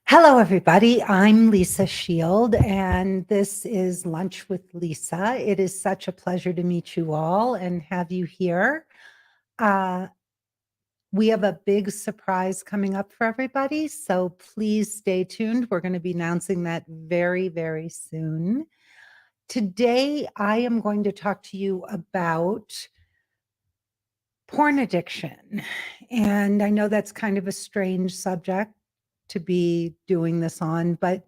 Hello, everybody. I'm Lisa Shield, and this is Lunch with Lisa. It is such a pleasure to meet you all and have you here. Uh, we have a big surprise coming up for everybody, so please stay tuned. We're going to be announcing that very, very soon. Today, I am going to talk to you about porn addiction. And I know that's kind of a strange subject to be doing this on, but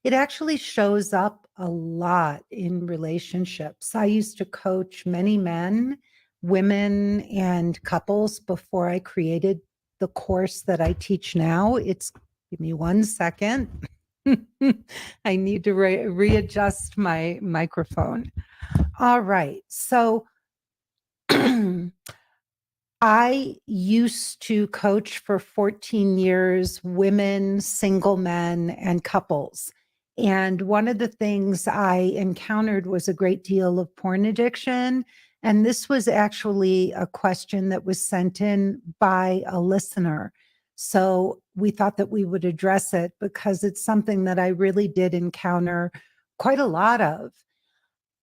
it actually shows up a lot in relationships. I used to coach many men, women, and couples before I created the course that I teach now. Give me 1 second. I need to readjust my microphone. All right. So, I used to coach for 14 years women, single men, and couples. And one of the things I encountered was a great deal of porn addiction. And this was actually a question that was sent in by a listener. So we thought that we would address it because it's something that I really did encounter quite a lot of.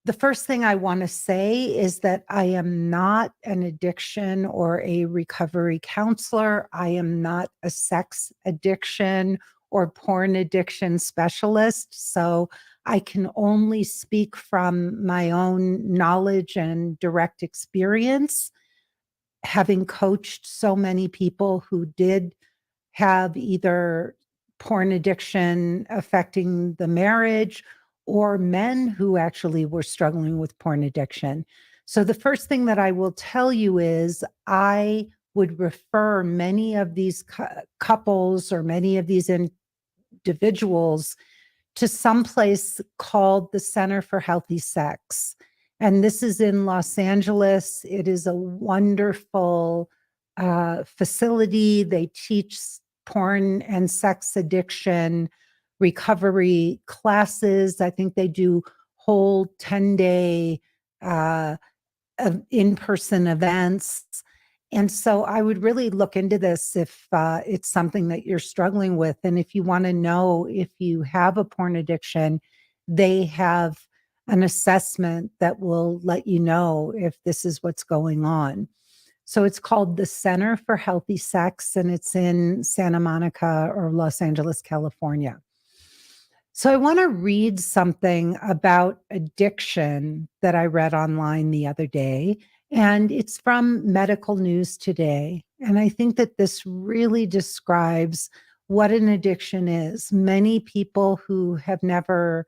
The first thing I want to say is that I am not an addiction or a recovery counselor. I am not a sex addiction or porn addiction specialist. So I can only speak from my own knowledge and direct experience, having coached so many people who did have either porn addiction affecting the marriage or men who actually were struggling with porn addiction. So, the first thing that I will tell you is I would refer many of these couples or many of these individuals to some place called the Center for Healthy Sex. And this is in Los Angeles. It is a wonderful facility. They teach porn and sex addiction recovery classes. I think they do whole 10-day in-person events. And so I would really look into this if it's something that you're struggling with. And if you want to know if you have a porn addiction, they have an assessment that will let you know if this is what's going on. So it's called the Center for Healthy Sex, and it's in Santa Monica or Los Angeles, California. So I want to read something about addiction that I read online the other day, and it's from Medical News Today. And I think that this really describes what an addiction is. Many people who have never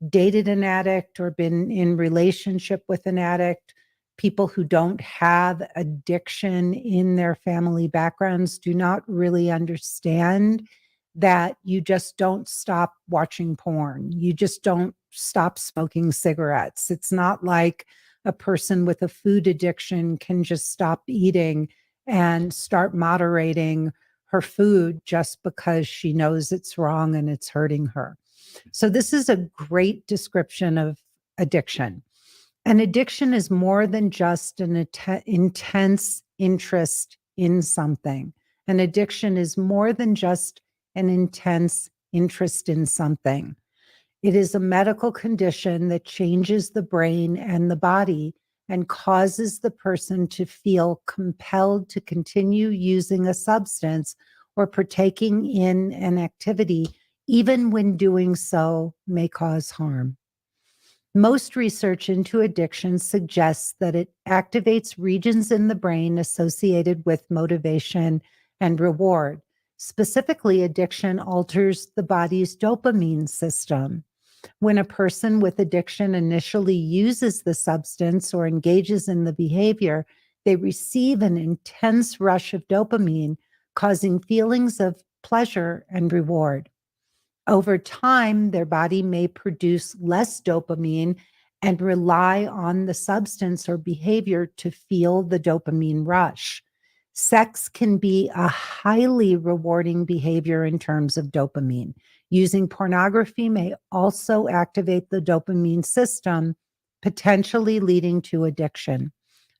dated an addict or been in relationship with an addict, people who don't have addiction in their family backgrounds do not really understand that you just don't stop watching porn. You just don't stop smoking cigarettes. It's not like a person with a food addiction can just stop eating and start moderating her food just because she knows it's wrong and it's hurting her. So, this is a great description of addiction. An addiction is more than just an intense interest in something. An addiction is more than just an intense interest in something. It is a medical condition that changes the brain and the body and causes the person to feel compelled to continue using a substance or partaking in an activity, even when doing so may cause harm. Most research into addiction suggests that it activates regions in the brain associated with motivation and reward. Specifically, addiction alters the body's dopamine system. When a person with addiction initially uses the substance or engages in the behavior, they receive an intense rush of dopamine, causing feelings of pleasure and reward. Over time, their body may produce less dopamine and rely on the substance or behavior to feel the dopamine rush. Sex can be a highly rewarding behavior in terms of dopamine. Using pornography may also activate the dopamine system, potentially leading to addiction.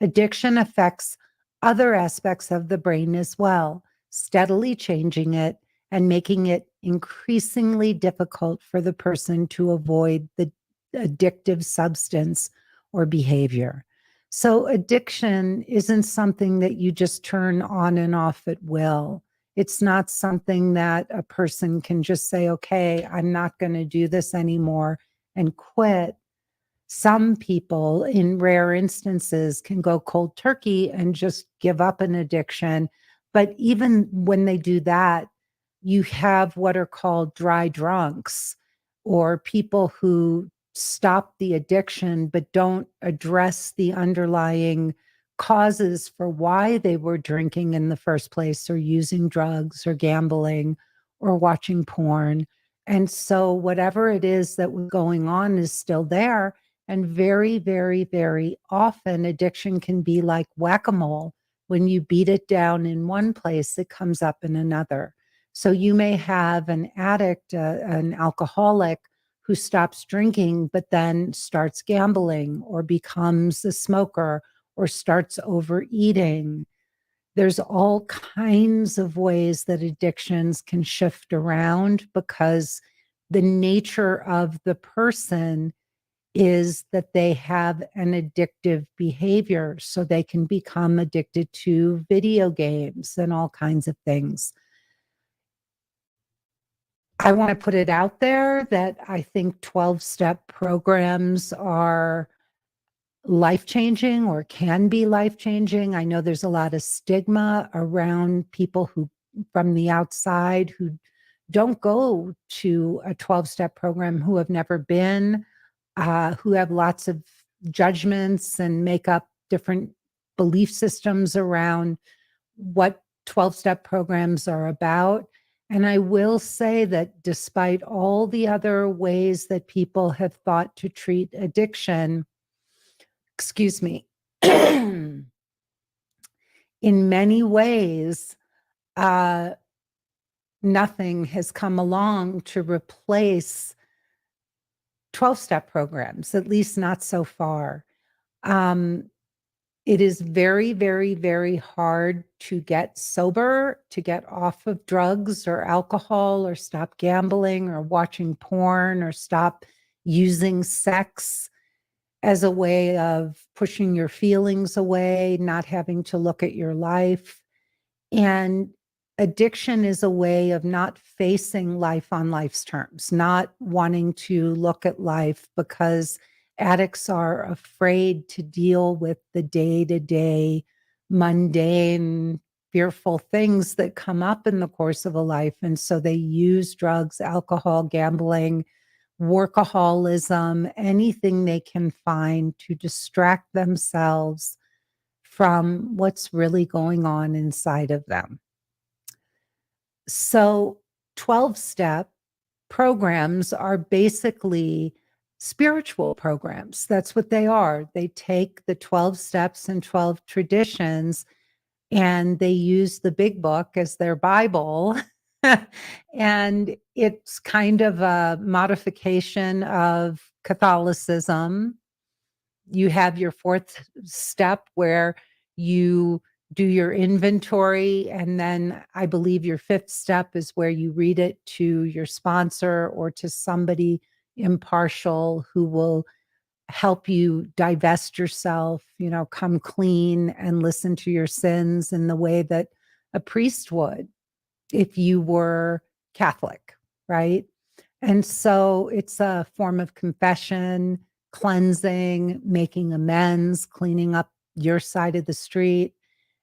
Addiction affects other aspects of the brain as well, steadily changing it and making it increasingly difficult for the person to avoid the addictive substance or behavior. So, addiction isn't something that you just turn on and off at will. It's not something that a person can just say, okay, I'm not going to do this anymore and quit. Some people, in rare instances, can go cold turkey and just give up an addiction. But even when they do that, you have what are called dry drunks, or people who stop the addiction but don't address the underlying causes for why they were drinking in the first place, or using drugs, or gambling, or watching porn. And so, whatever it is that was going on is still there. And very, very, very often, addiction can be like whack a mole. When you beat it down in one place, it comes up in another. So you may have an addict, an alcoholic who stops drinking, but then starts gambling or becomes a smoker or starts overeating. There's all kinds of ways that addictions can shift around because the nature of the person is that they have an addictive behavior. So they can become addicted to video games and all kinds of things. I want to put it out there that I think 12-step programs are life-changing or can be life-changing. I know there's a lot of stigma around people who, from the outside, who don't go to a 12-step program, who have never been, who have lots of judgments and make up different belief systems around what 12-step programs are about. And I will say that despite all the other ways that people have thought to treat addiction, excuse me, in many ways, uh, nothing has come along to replace 12-step programs, at least not so far. Um, It is very, very, very hard to get sober, to get off of drugs or alcohol, or stop gambling or watching porn, or stop using sex as a way of pushing your feelings away, not having to look at your life. And addiction is a way of not facing life on life's terms, not wanting to look at life, because addicts are afraid to deal with the day-to-day, mundane, fearful things that come up in the course of a life. And so they use drugs, alcohol, gambling, workaholism, anything they can find to distract themselves from what's really going on inside of them. So 12-step programs are basically spiritual programs. That's what they are. They take the 12 steps and 12 traditions, and they use the big book as their Bible. And it's kind of a modification of Catholicism. You have your fourth step where you do your inventory. And then I believe your fifth step is where you read it to your sponsor or to somebody impartial who will help you divest yourself, come clean and listen to your sins in the way that a priest would if you were Catholic, right? And so it's a form of confession, cleansing, making amends, cleaning up your side of the street.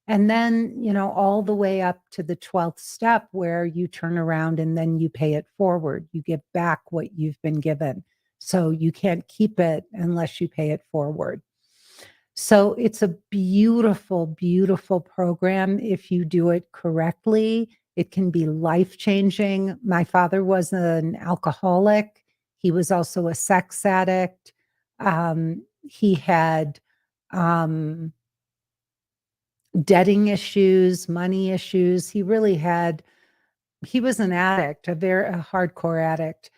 And then, all the way up to the 12th step where you turn around and then you pay it forward. You give back what you've been given. So you can't keep it unless you pay it forward. So it's a beautiful, beautiful program if you do it correctly. It can be life-changing. My father was an alcoholic. He was also a sex addict. He had debting issues, money issues. He was an addict, a hardcore addict.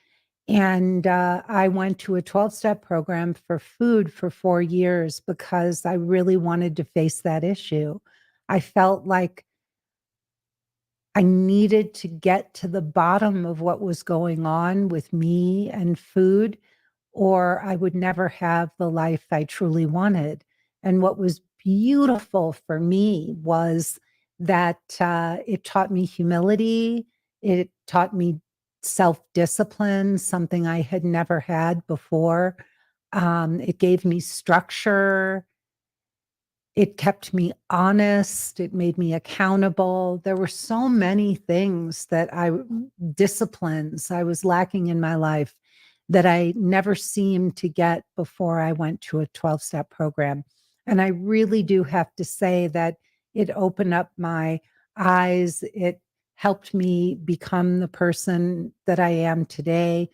And I went to a 12-step program for food for 4 years because I really wanted to face that issue. I felt like I needed to get to the bottom of what was going on with me and food, or I would never have the life I truly wanted. And what was beautiful for me was that it taught me humility, it taught me self discipline, something I had never had before. It gave me structure. It kept me honest. It made me accountable. There were so many things disciplines I was lacking in my life that I never seemed to get before I went to a 12-step program. And I really do have to say that it opened up my eyes. It helped me become the person that I am today.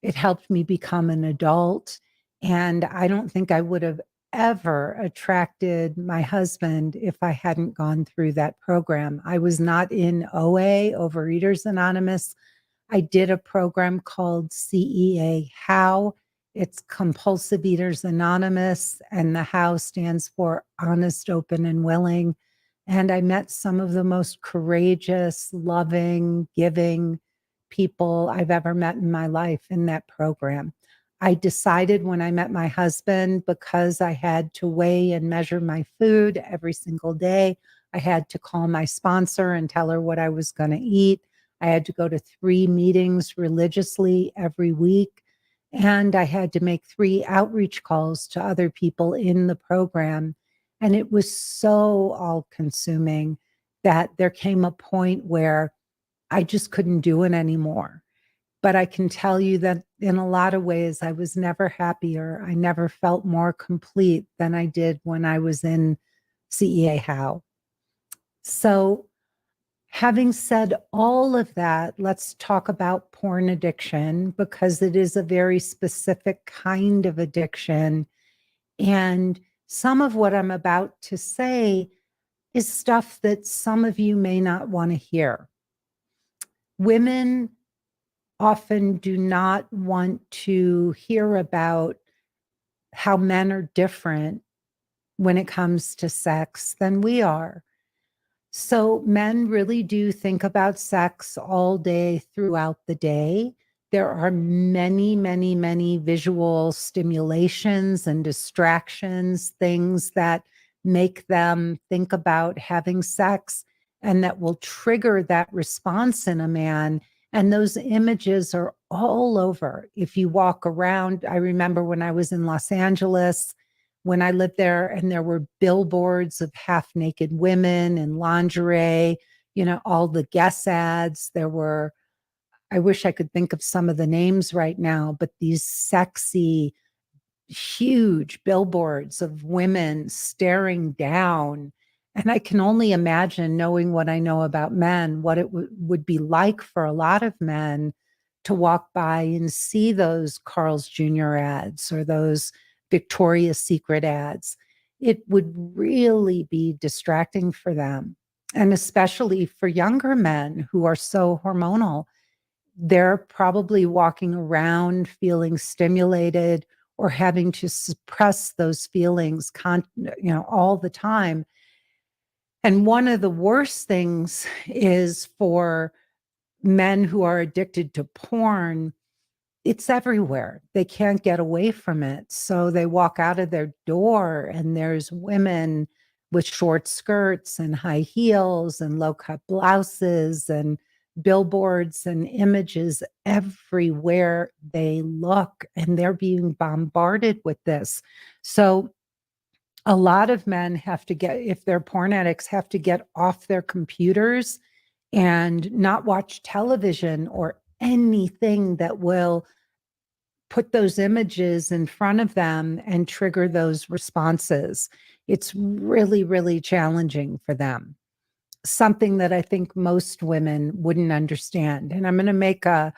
It helped me become an adult. And I don't think I would have ever attracted my husband if I hadn't gone through that program. I was not in OA, Overeaters Anonymous. I did a program called CEA How. It's Compulsive Eaters Anonymous, and the How stands for Honest, Open, and Willing. And I met some of the most courageous, loving, giving people I've ever met in my life in that program. I decided when I met my husband, because I had to weigh and measure my food every single day, I had to call my sponsor and tell her what I was going to eat. I had to go to 3 meetings religiously every week. And I had to make 3 outreach calls to other people in the program. And it was so all consuming that there came a point where I just couldn't do it anymore. But I can tell you that in a lot of ways, I was never happier. I never felt more complete than I did when I was in CEA How. So, having said all of that, let's talk about porn addiction because it is a very specific kind of addiction. And some of what I'm about to say is stuff that some of you may not want to hear. Women often do not want to hear about how men are different when it comes to sex than we are. So men really do think about sex all day throughout the day. There are many, many, many visual stimulations and distractions, things that make them think about having sex and that will trigger that response in a man. And those images are all over. If you walk around, I remember when I was in Los Angeles, when I lived there, and there were billboards of half naked women in lingerie, all the Guess ads. There were, I wish I could think of some of the names right now, but these sexy, huge billboards of women staring down. And I can only imagine, knowing what I know about men, what it would be like for a lot of men to walk by and see those Carl's Jr. ads or those Victoria's Secret ads. It would really be distracting for them. And especially for younger men who are so hormonal, they're probably walking around feeling stimulated or having to suppress those feelings all the time. And one of the worst things is for men who are addicted to porn, it's everywhere. They can't get away from it. So they walk out of their door and there's women with short skirts and high heels and low cut blouses and billboards and images everywhere they look. And they're being bombarded with this. So a lot of men have to get, if they're porn addicts, have to get off their computers and not watch television or anything that will put those images in front of them and trigger those responses. It's really, really challenging for them. Something that I think most women wouldn't understand. And I'm going to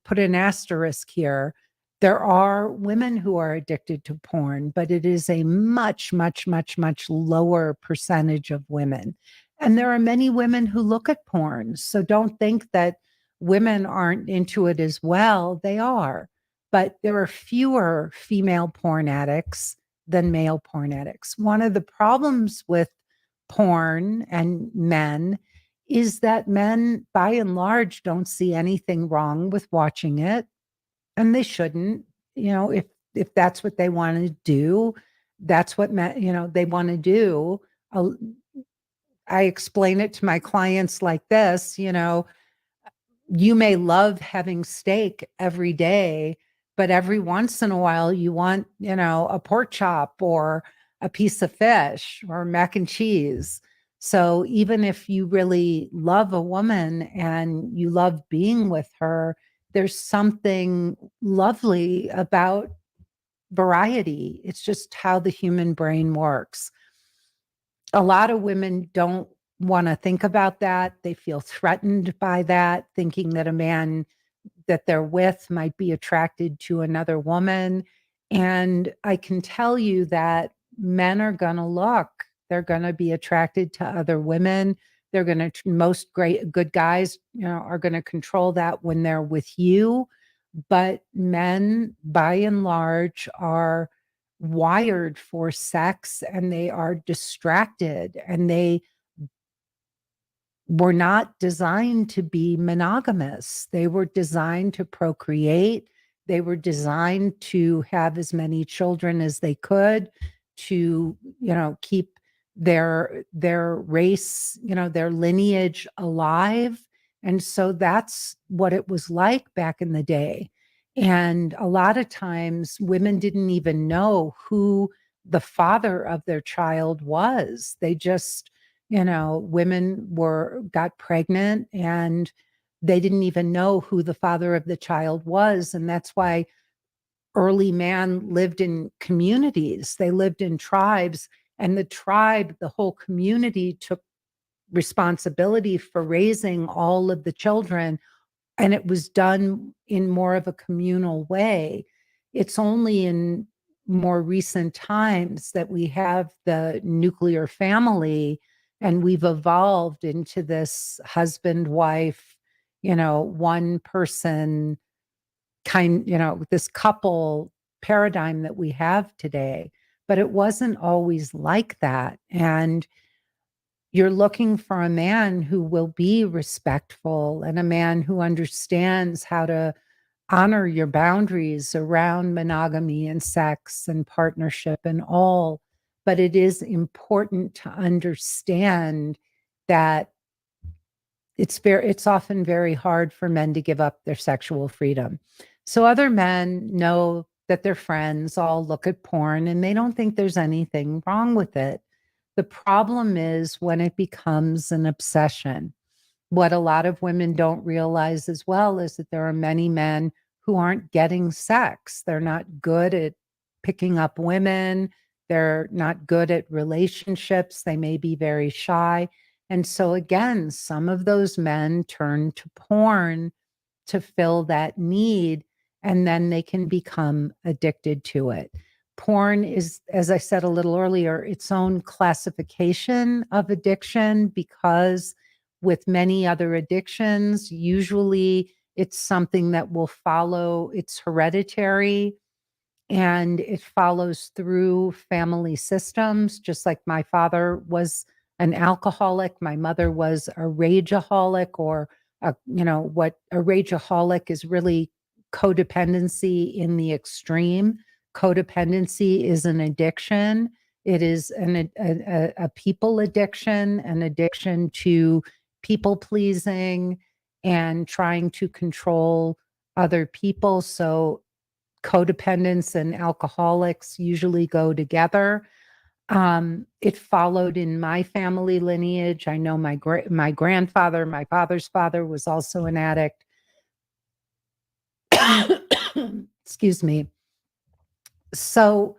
put an asterisk here. There are women who are addicted to porn, but it is a much, much, much, much lower percentage of women. And there are many women who look at porn. So don't think that women aren't into it as well. They are. But there are fewer female porn addicts than male porn addicts. One of the problems with porn and men is that men, by and large, don't see anything wrong with watching it, and they shouldn't. If that's what they want to do, that's what they want to do. Uh, I explain it to my clients like this. You may love having steak every day, but every once in a while you want, a pork chop or a piece of fish or mac and cheese. So even if you really love a woman and you love being with her, there's something lovely about variety. It's just how the human brain works. A lot of women don't want to think about that. They feel threatened by that, thinking that a man that they're with might be attracted to another woman. And I can tell you that men are going to look, they're going to be attracted to other women. They're going to, most great, good guys, are going to control that when they're with you. But men, by and large, are wired for sex and they are distracted and they were not designed to be monogamous. They were designed to procreate. They were designed to have as many children as they could to, keep their race, their lineage alive. And so that's what it was like back in the day. And a lot of times women didn't even know who the father of their child was. They just, women got pregnant and they didn't even know who the father of the child was. And that's why early man lived in communities. They lived in tribes, and the whole community took responsibility for raising all of the children, and it was done in more of a communal way. It's only in more recent times that we have the nuclear family and we've evolved into this husband, wife, one person this couple paradigm that we have today. But it wasn't always like that. And you're looking for a man who will be respectful and a man who understands how to honor your boundaries around monogamy and sex and partnership and all. But it is important to understand that it's often very hard for men to give up their sexual freedom. So other men know that their friends all look at porn and they don't think there's anything wrong with it. The problem is when it becomes an obsession. What a lot of women don't realize as well is that there are many men who aren't getting sex. They're not good at picking up women. They're not good at relationships. They may be very shy. And so, again, some of those men turn to porn to fill that need, and then they can become addicted to it. Porn is, as I said a little earlier, its own classification of addiction because with many other addictions, usually it's something that will follow, it's hereditary and it follows through family systems, just like my father was an alcoholic, my mother was a rageaholic, or what a rageaholic is really codependency in the extreme. Codependency is an addiction. It is a people addiction, an addiction to people pleasing and trying to control other people. So codependents and alcoholics usually go together. It followed in my family lineage. I know my grandfather, my father's father, was also an addict. Excuse me. So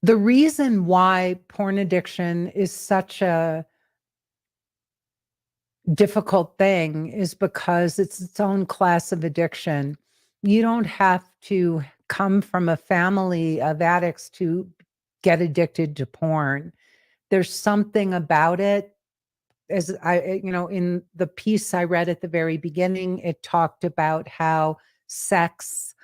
the reason why porn addiction is such a difficult thing is because it's its own class of addiction. You don't have to come from a family of addicts to get addicted to porn. There's something about it. As in the piece I read at the very beginning, it talked about how sex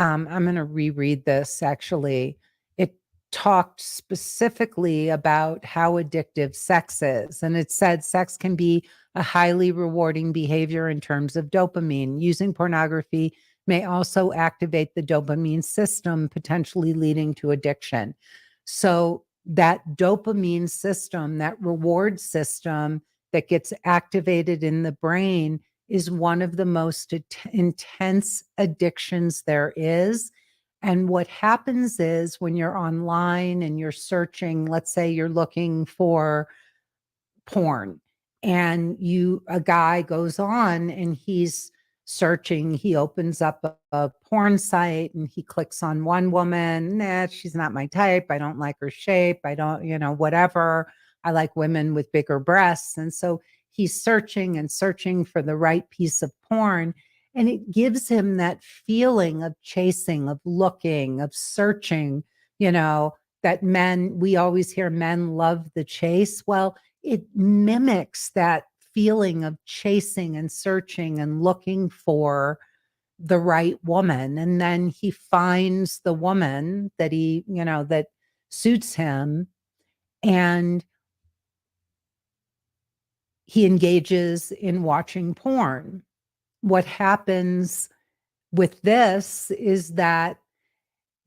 I'm going to reread this actually. It talked specifically about how addictive sex is. And it said sex can be a highly rewarding behavior in terms of dopamine. Using pornography may also activate the dopamine system, potentially leading to addiction. So, that dopamine system, that reward system that gets activated in the brain, is one of the most intense addictions there is. And what happens is when you're online and you're searching, let's say you're looking for porn and a guy goes on and he's searching, he opens up a porn site and he clicks on one woman. Nah, she's not my type. I don't like her shape. I don't, whatever. I like women with bigger breasts. And so he's searching and searching for the right piece of porn. And it gives him that feeling of chasing, of looking, of searching, that we always hear men love the chase. Well, it mimics that feeling of chasing and searching and looking for the right woman. And then he finds the woman that that suits him, and he engages in watching porn. What happens with this is that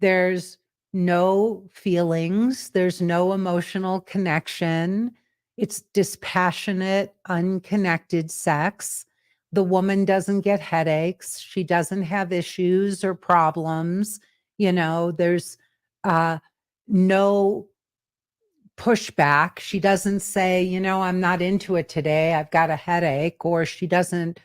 there's no feelings, there's no emotional connection. It's dispassionate, unconnected sex. The woman doesn't get headaches. She doesn't have issues or problems. There's no pushback. She doesn't say, I'm not into it today. I've got a headache. Or she doesn't,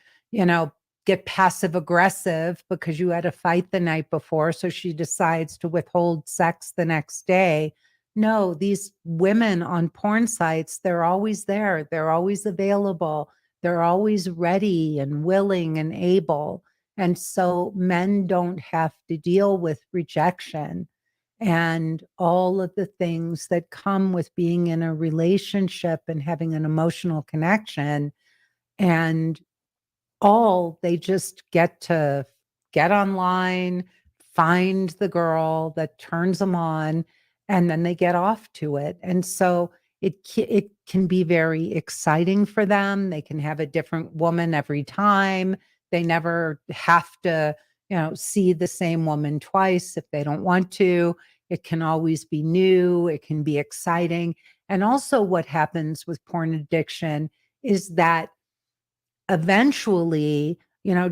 get passive aggressive because you had a fight the night before. So she decides to withhold sex the next day. No, these women on porn sites, they're always there. They're always available. They're always ready and willing and able. And so men don't have to deal with rejection and all of the things that come with being in a relationship and having an emotional connection. And they just get to get online, find the girl that turns them on, and then they get off to it. And so it can be very exciting for them. They can have a different woman every time. They never have to, see the same woman twice if they don't want to. It can always be new. It can be exciting. And also what happens with porn addiction is that eventually,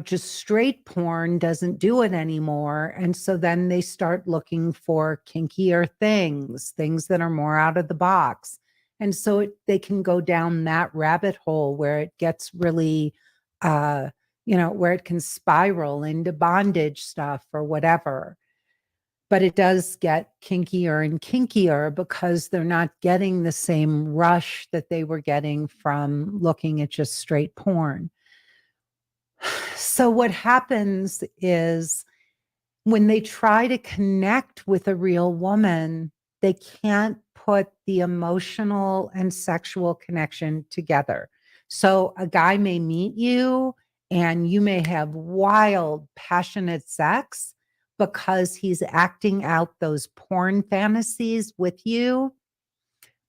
just straight porn doesn't do it anymore. And so then they start looking for kinkier things that are more out of the box. And so they can go down that rabbit hole where it gets really, where it can spiral into bondage stuff or whatever. But it does get kinkier and kinkier because they're not getting the same rush that they were getting from looking at just straight porn. So what happens is when they try to connect with a real woman, they can't put the emotional and sexual connection together. So a guy may meet you and you may have wild, passionate sex because he's acting out those porn fantasies with you.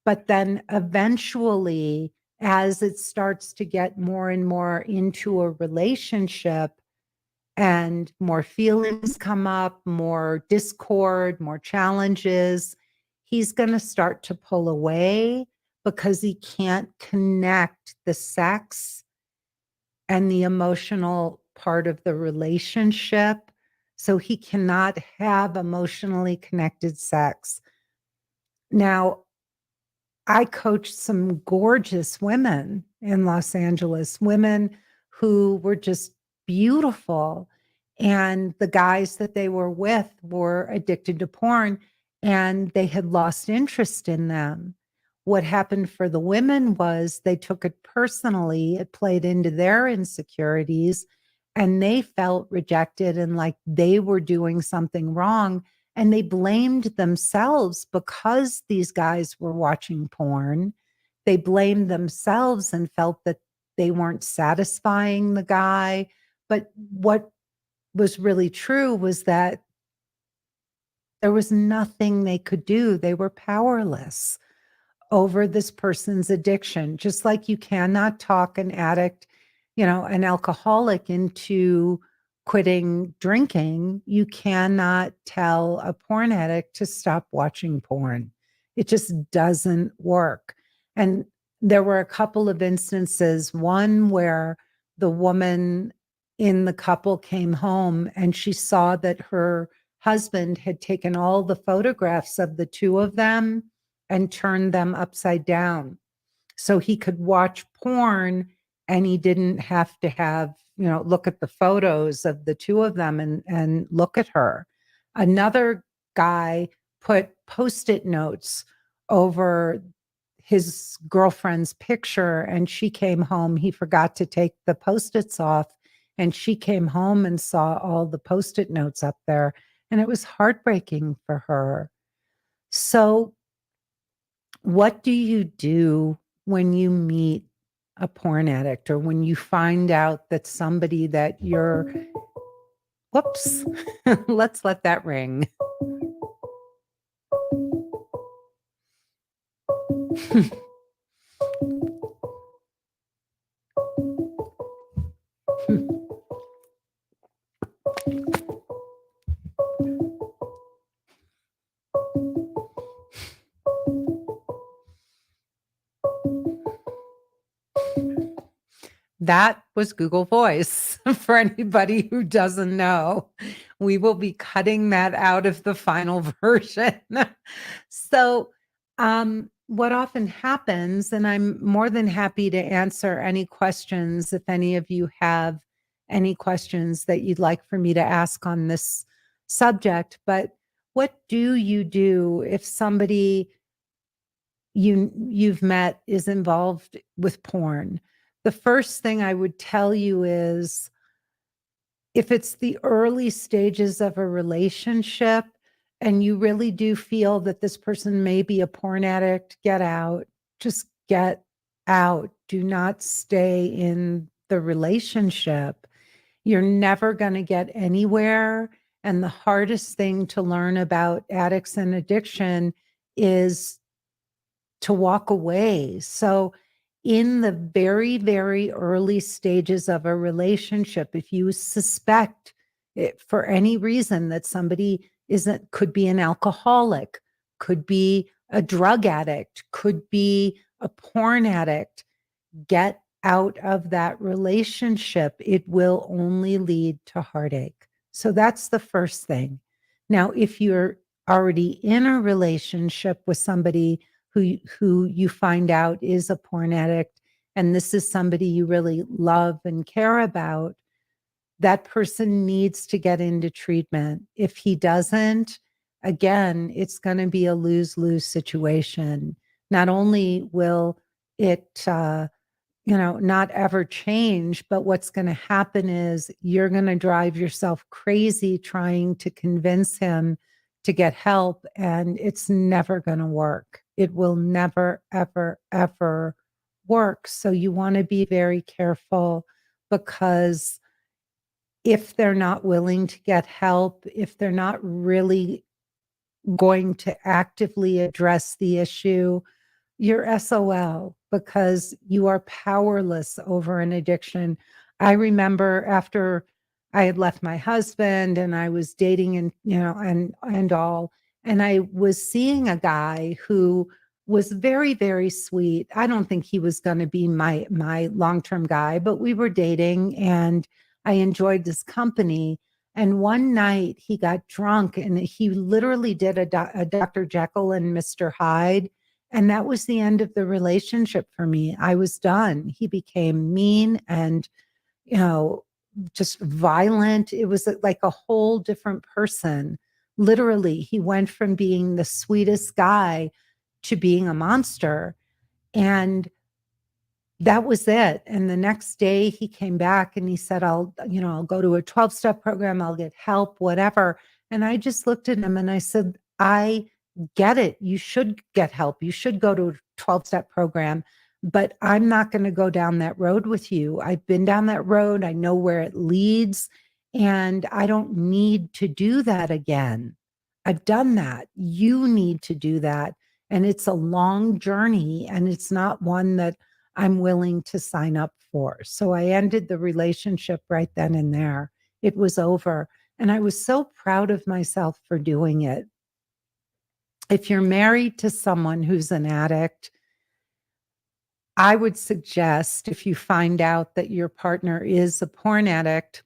But then eventually, as it starts to get more and more into a relationship and more feelings come up, more discord, more challenges, he's going to start to pull away because he can't connect the sex and the emotional part of the relationship. So he cannot have emotionally connected sex. Now, I coached some gorgeous women in Los Angeles, women who were just beautiful. And the guys that they were with were addicted to porn and they had lost interest in them. What happened for the women was they took it personally, it played into their insecurities, and they felt rejected and like they were doing something wrong. And they blamed themselves because these guys were watching porn. They blamed themselves and felt that they weren't satisfying the guy. But what was really true was that There was nothing they could do. They were powerless over this person's addiction, just like you cannot talk an addict, an alcoholic into quitting drinking. You cannot tell a porn addict to stop watching porn. It just doesn't work. And there were a couple of instances, one where the woman in the couple came home and she saw that her husband had taken all the photographs of the two of them and turned them upside down so he could watch porn and he didn't have to look at the photos of the two of them and look at her. Another guy put post-it notes over his girlfriend's picture and she came home. He forgot to take the post-its off and she came home and saw all the post-it notes up there and it was heartbreaking for her. So what do you do when you meet a porn addict or when you find out that somebody that you're, whoops, let's let that ring. That was Google Voice for anybody who doesn't know. We will be cutting that out of the final version. So, what often happens, and I'm more than happy to answer any questions if any of you have any questions that you'd like for me to ask on this subject, but what do you do if somebody you've met is involved with porn? The first thing I would tell you is if it's the early stages of a relationship and you really do feel that this person may be a porn addict, get out. Just get out. Do not stay in the relationship. You're never going to get anywhere. And the hardest thing to learn about addicts and addiction is to walk away. So, in the very, very early stages of a relationship, if you suspect it, for any reason that somebody could be an alcoholic, could be a drug addict, could be a porn addict, get out of that relationship. It will only lead to heartache. So that's the first thing. Now, if you're already in a relationship with somebody who you find out is a porn addict, and this is somebody you really love and care about, that person needs to get into treatment. If he doesn't, again, it's going to be a lose-lose situation. Not only will it, not ever change, but what's going to happen is you're going to drive yourself crazy trying to convince him to get help, and it's never going to work. It will never, ever, ever work. So you want to be very careful because if they're not willing to get help, if they're not really going to actively address the issue, you're SOL because you are powerless over an addiction. I remember after I had left my husband and I was dating and all, and I was seeing a guy who was very, very sweet. I don't think he was going to be my long-term guy, but we were dating and I enjoyed his company. And one night he got drunk and he literally did a Dr. Jekyll and Mr. Hyde. And that was the end of the relationship for me. I was done. He became mean and, just violent. It was like a whole different person. Literally, he went from being the sweetest guy to being a monster. And that was it. And the next day he came back and he said, I'll go to a 12-step program. I'll get help, whatever. And I just looked at him and I said, I get it. You should get help. You should go to a 12-step program, but I'm not going to go down that road with you. I've been down that road. I know where it leads and I don't need to do that again. I've done that. You need to do that. And it's a long journey, and it's not one that I'm willing to sign up for. So I ended the relationship right then and there. It was over. And I was so proud of myself for doing it. If you're married to someone who's an addict, I would suggest, if you find out that your partner is a porn addict,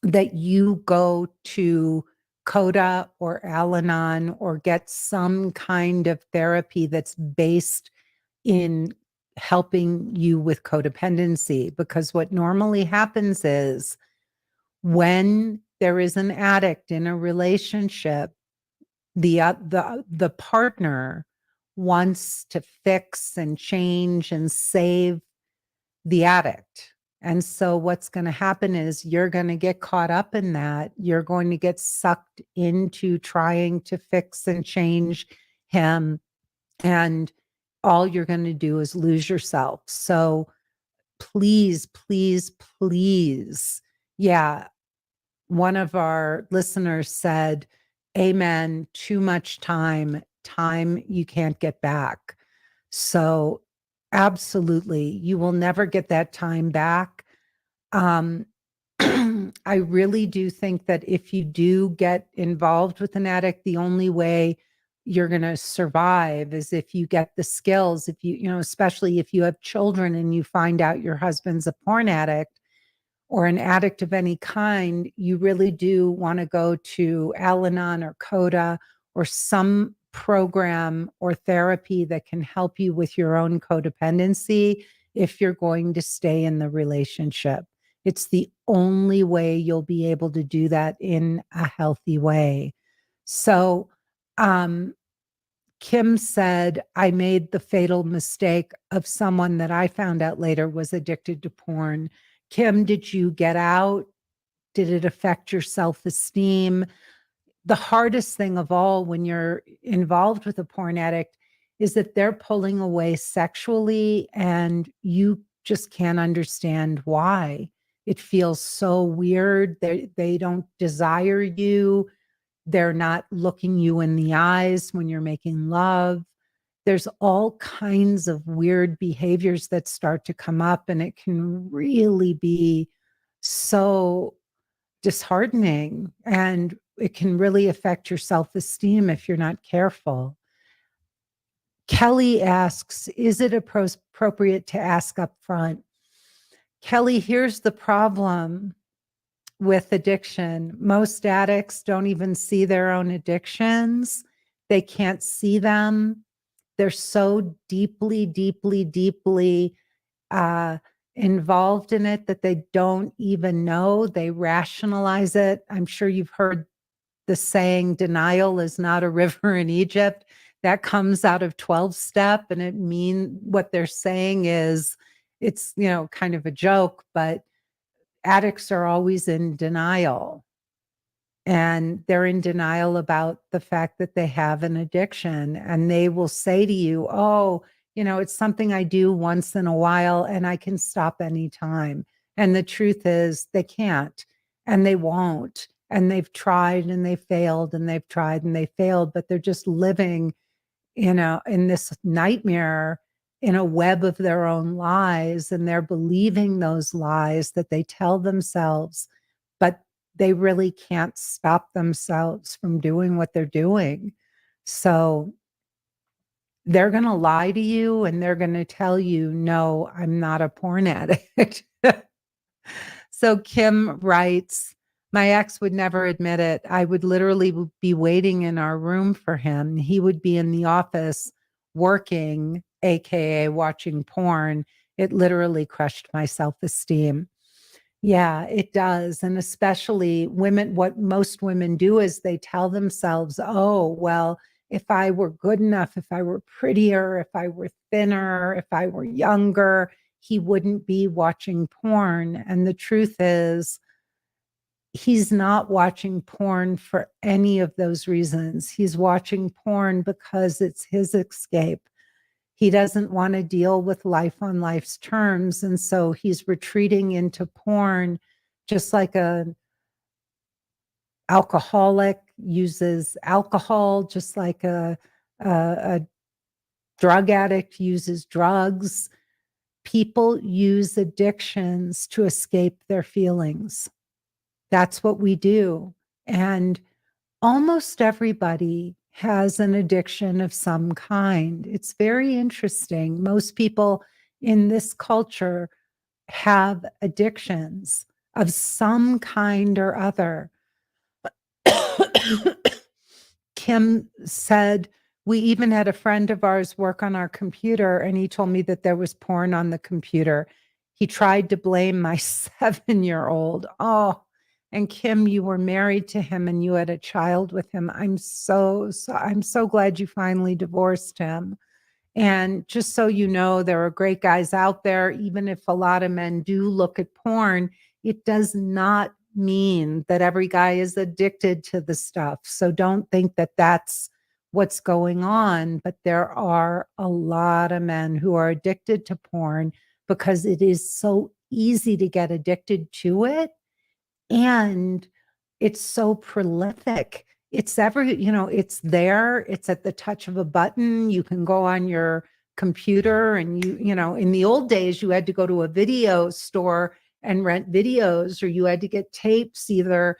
that you go to Coda or Al Anon or get some kind of therapy that's based in helping you with codependency. Because what normally happens is when there is an addict in a relationship, the partner wants to fix and change and save the addict. And so what's going to happen is you're going to get caught up in that. You're going to get sucked into trying to fix and change him. And all you're going to do is lose yourself. So please, please, please. Yeah. One of our listeners said, amen, too much time you can't get back. So absolutely, you will never get that time back. I really do think that if you do get involved with an addict, the only way you're going to survive is if you get the skills, if you, especially if you have children and you find out your husband's a porn addict or an addict of any kind, you really do want to go to Al Anon or Coda or some program or therapy that can help you with your own codependency if you're going to stay in the relationship. It's the only way you'll be able to do that in a healthy way. So, Kim said, I made the fatal mistake of someone that I found out later was addicted to porn. Kim, did you get out? Did it affect your self-esteem? The hardest thing of all when you're involved with a porn addict is that they're pulling away sexually and you just can't understand why. It feels so weird. They don't desire you. They're not looking you in the eyes when you're making love. There's all kinds of weird behaviors that start to come up, and it can really be so disheartening, and it can really affect your self-esteem if you're not careful. Kelly asks, is it appropriate to ask up front? Kelly, here's the problem with addiction. Most addicts don't even see their own addictions. They can't see them. They're so deeply, deeply, deeply involved in it that they don't even know. They rationalize it. I'm sure you've heard the saying, denial is not a river in Egypt. That comes out of 12-step, and it means what they're saying is it's, kind of a joke, but addicts are always in denial. And they're in denial about the fact that they have an addiction. And they will say to you, oh, it's something I do once in a while and I can stop anytime. And the truth is they can't and they won't. And they've tried and they failed and they've tried and they failed, but they're just living, in this nightmare, in a web of their own lies. And they're believing those lies that they tell themselves, but they really can't stop themselves from doing what they're doing. So they're going to lie to you and they're going to tell you, no, I'm not a porn addict. So Kim writes, my ex would never admit it. I would literally be waiting in our room for him. He would be in the office working, AKA watching porn. It literally crushed my self-esteem. Yeah, it does. And especially women, what most women do is they tell themselves, oh, well, if I were good enough, if I were prettier, if I were thinner, if I were younger, he wouldn't be watching porn. And the truth is, he's not watching porn for any of those reasons. He's watching porn because it's his escape. He doesn't want to deal with life on life's terms. And so he's retreating into porn, just like an alcoholic uses alcohol, just like a drug addict uses drugs. People use addictions to escape their feelings. That's what we do. And almost everybody has an addiction of some kind. It's very interesting. Most people in this culture have addictions of some kind or other. Kim said, we even had a friend of ours work on our computer, and he told me that there was porn on the computer. He tried to blame my 7-year-old. Oh, and Kim, you were married to him and you had a child with him. I'm so glad you finally divorced him. And just so you know, there are great guys out there. Even if a lot of men do look at porn, it does not mean that every guy is addicted to the stuff. So don't think that that's what's going on. But there are a lot of men who are addicted to porn because it is so easy to get addicted to it. And it's so prolific. It's it's there. It's at the touch of a button. You can go on your computer and in the old days, you had to go to a video store and rent videos, or you had to get tapes either,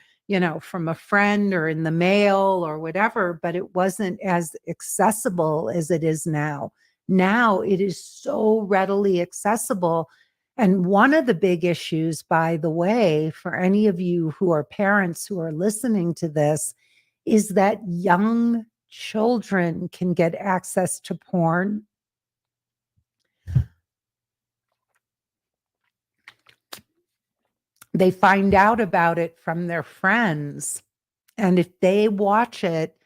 from a friend or in the mail or whatever, but it wasn't as accessible as it is now. Now it is so readily accessible. And one of the big issues, by the way, for any of you who are parents who are listening to this, is that young children can get access to porn. They find out about it from their friends. And if they watch it,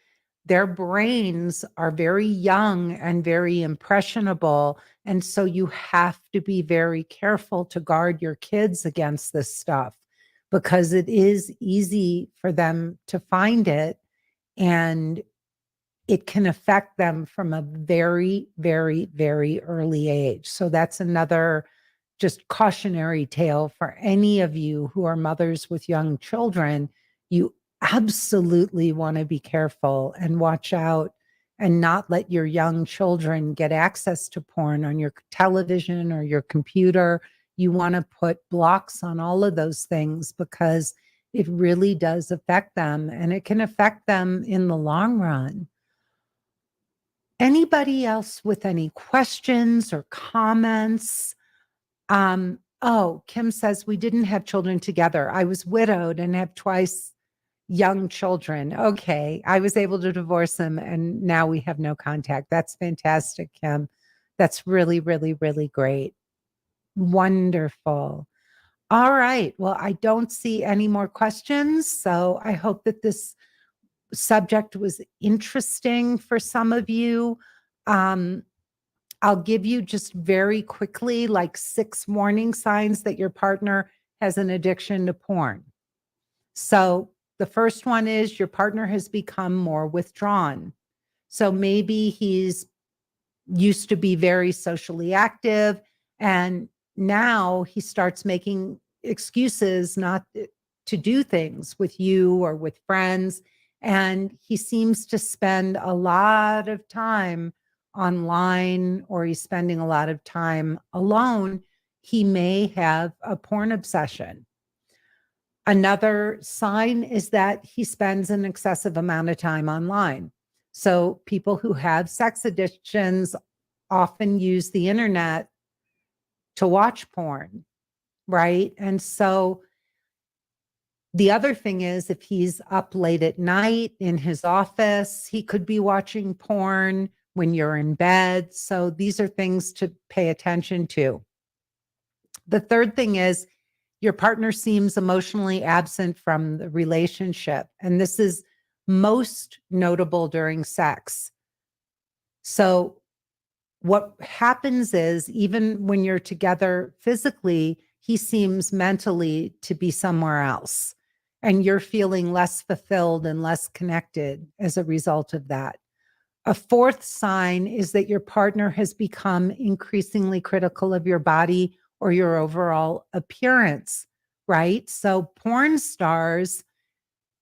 their brains are very young and very impressionable. And so you have to be very careful to guard your kids against this stuff, because it is easy for them to find it, and it can affect them from a very, very, very early age. So that's another just cautionary tale for any of you who are mothers with young children. You absolutely want to be careful and watch out and not let your young children get access to porn on your television or your computer. You want to put blocks on all of those things, because it really does affect them, and it can affect them in the long run. Anybody else with any questions or comments? Kim says, we didn't have children together. I was widowed and have twice young children. Okay. I was able to divorce him and now we have no contact. That's fantastic, Kim. That's really, really, really great. Wonderful. All right. Well, I don't see any more questions. So I hope that this subject was interesting for some of you. I'll give you just very quickly, like 6 warning signs that your partner has an addiction to porn. So the first one is your partner has become more withdrawn. So maybe he's used to be very socially active, and now he starts making excuses not to do things with you or with friends. And he seems to spend a lot of time online, or he's spending a lot of time alone. He may have a porn obsession. Another sign is that he spends an excessive amount of time online. So people who have sex addictions often use the internet to watch porn, right? And so the other thing is, if he's up late at night in his office, he could be watching porn when you're in bed. So these are things to pay attention to. The third thing is your partner seems emotionally absent from the relationship. And this is most notable during sex. So what happens is, even when you're together physically, he seems mentally to be somewhere else. And you're feeling less fulfilled and less connected as a result of that. A fourth sign is that your partner has become increasingly critical of your body or your overall appearance, right? So porn stars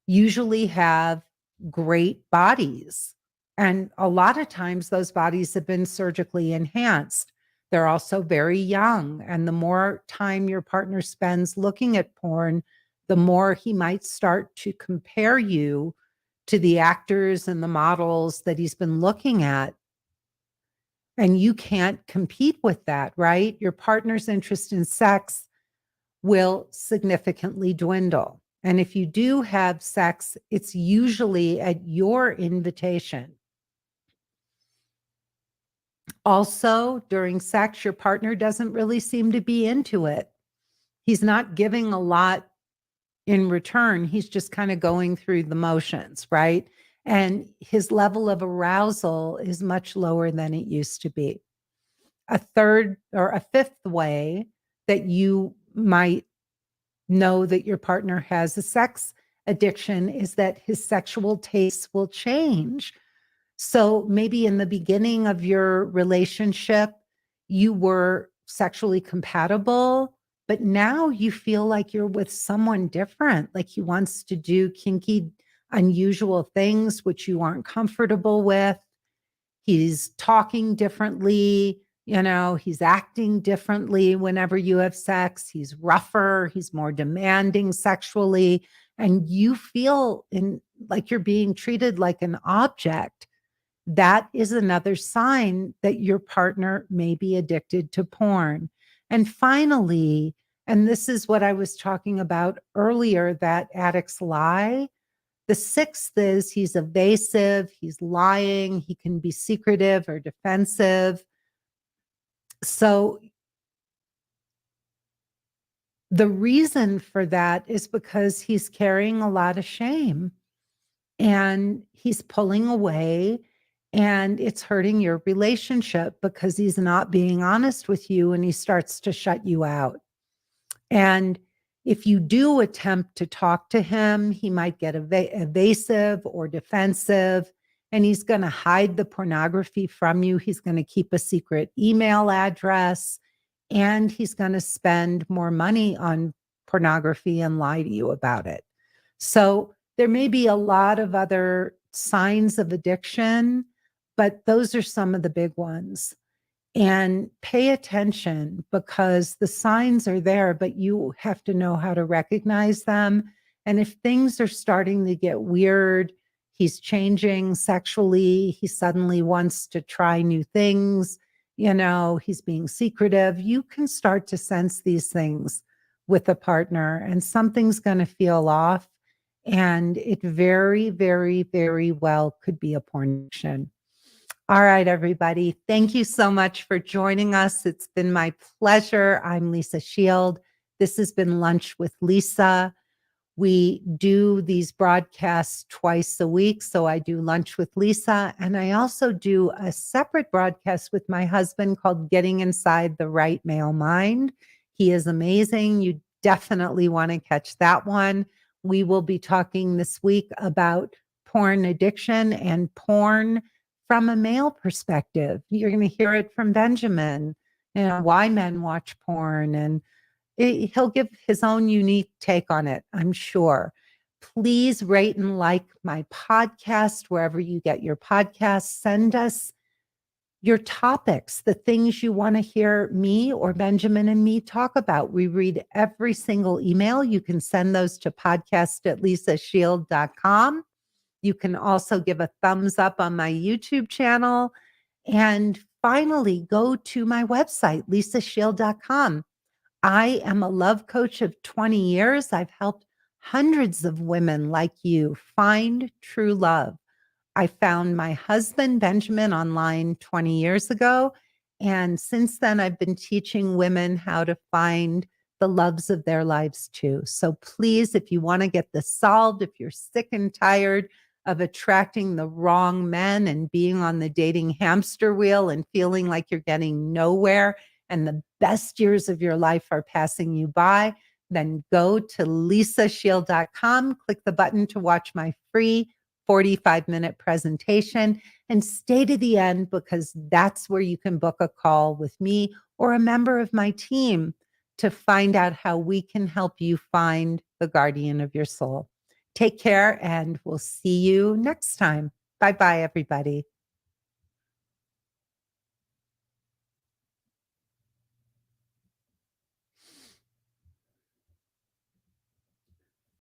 usually have great bodies. And a lot of times those bodies have been surgically enhanced. They're also very young. And the more time your partner spends looking at porn, the more he might start to compare you to the actors and the models that he's been looking at. And you can't compete with that, right? Your partner's interest in sex will significantly dwindle. And if you do have sex, it's usually at your invitation. Also, during sex, your partner doesn't really seem to be into it. He's not giving a lot in return. He's just kind of going through the motions, right? And his level of arousal is much lower than it used to be. A third or a fifth way that you might know that your partner has a sex addiction is that his sexual tastes will change. So maybe in the beginning of your relationship, you were sexually compatible, but now you feel like you're with someone different, like he wants to do kinky, unusual things which you aren't comfortable with. He's talking differently, he's acting differently whenever you have sex. He's rougher, he's more demanding sexually, and you feel like you're being treated like an object. That is another sign that your partner may be addicted to porn. And finally, and this is what I was talking about earlier, that addicts lie. The sixth is he's evasive, he's lying, he can be secretive or defensive. So the reason for that is because he's carrying a lot of shame and he's pulling away, and it's hurting your relationship because he's not being honest with you and he starts to shut you out. And if you do attempt to talk to him, he might get evasive or defensive, and he's going to hide the pornography from you. He's going to keep a secret email address, and he's going to spend more money on pornography and lie to you about it. So there may be a lot of other signs of addiction, but those are some of the big ones. And pay attention because the signs are there, but you have to know how to recognize them. And if things are starting to get weird, he's changing sexually, he suddenly wants to try new things, he's being secretive, you can start to sense these things with a partner, and something's going to feel off. And it very, very, very well could be a porn addiction. All right, everybody. Thank you so much for joining us. It's been my pleasure. I'm Lisa Shield. This has been Lunch with Lisa. We do these broadcasts twice a week. So I do Lunch with Lisa, and I also do a separate broadcast with my husband called Getting Inside the Right Male Mind. He is amazing. You definitely want to catch that one. We will be talking this week about porn addiction and porn from a male perspective. You're going to hear it from Benjamin, why men watch porn, and he'll give his own unique take on it, I'm sure. Please rate and like my podcast wherever you get your podcasts. Send us your topics, the things you want to hear me or Benjamin and me talk about. We read every single email. You can send those to podcast@lisashield.com. You can also give a thumbs up on my YouTube channel. And finally, go to my website, lisashield.com. I am a love coach of 20 years. I've helped hundreds of women like you find true love. I found my husband, Benjamin, online 20 years ago. And since then, I've been teaching women how to find the loves of their lives too. So please, if you want to get this solved, if you're sick and tired of attracting the wrong men and being on the dating hamster wheel and feeling like you're getting nowhere and the best years of your life are passing you by, then go to lisashield.com, click the button to watch my free 45-minute presentation, and stay to the end because that's where you can book a call with me or a member of my team to find out how we can help you find the guardian of your soul. Take care and we'll see you next time. Bye bye, everybody.